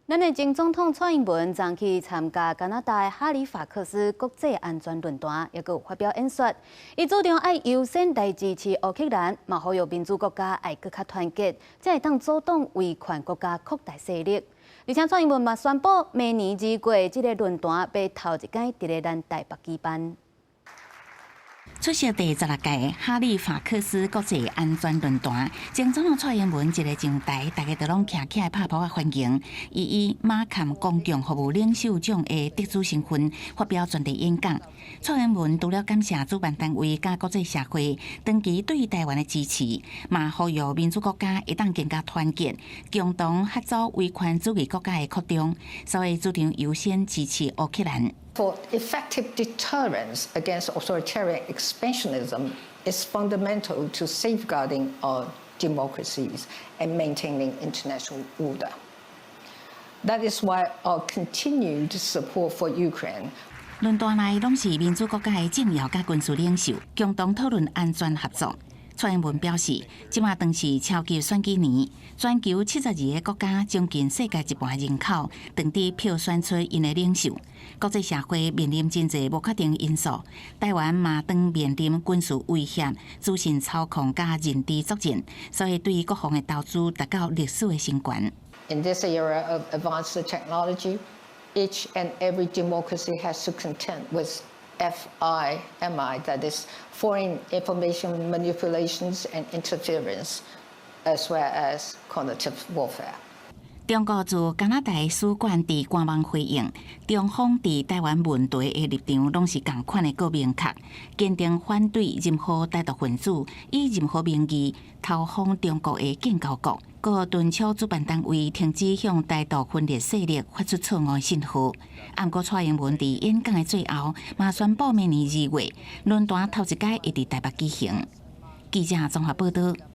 咱的前总统蔡英文昨去参加加拿大哈利法克斯国际安全论坛，也有发表演说。伊主张爱优先来支持乌克兰，嘛呼吁民主国家爱更较团结，才会当阻挡威权国家扩大势力。而且蔡英文嘛宣布，明年2月这个论坛要头一届伫咧咱台北举办。 出席第16届哈利法克斯国际安全论坛，前总统蔡英文一个上台，大家都拢徛起来拍扑欢迎。以马坎公共服务领袖奖的得主身份发表专题演讲。蔡英文除了感谢主办单位甲国际社会长期对台湾的支持，嘛呼吁民主国家会当更加团结，共同合作威权主义国家的扩张，所以主张优先支持乌克兰。 For effective deterrence against authoritarian expansionism is fundamental to safeguarding our democracies and maintaining international order. That is why our continued support for Ukraine. 论坛内拢是民主国家的政要甲军事领袖，共同讨论安全合作。 蔡英文表示，即马当是超级选举年，全球72个国家，将近世界一半人口，当地票选出因的领袖。国际社会面临真侪无确定因素，台湾嘛当面临军事威胁、资讯操控加认知作战，所以对国防的投资达到历史的新高。In this era of advanced technology, each and every democracy has to contend with FIMI, that is, foreign information manipulations and interference, as well as cognitive warfare. 中国自加拿大使馆伫官网回应，中方伫台湾问题的立场拢是同款的够明确，坚定反对任何台独分子以任何名义投放中国的建交国，佮敦促主办单位停止向台独分裂势力发出错误信号。不过蔡英文伫演讲的最后，嘛宣布明年2月论坛头一届会伫台北举行。记者综合报道。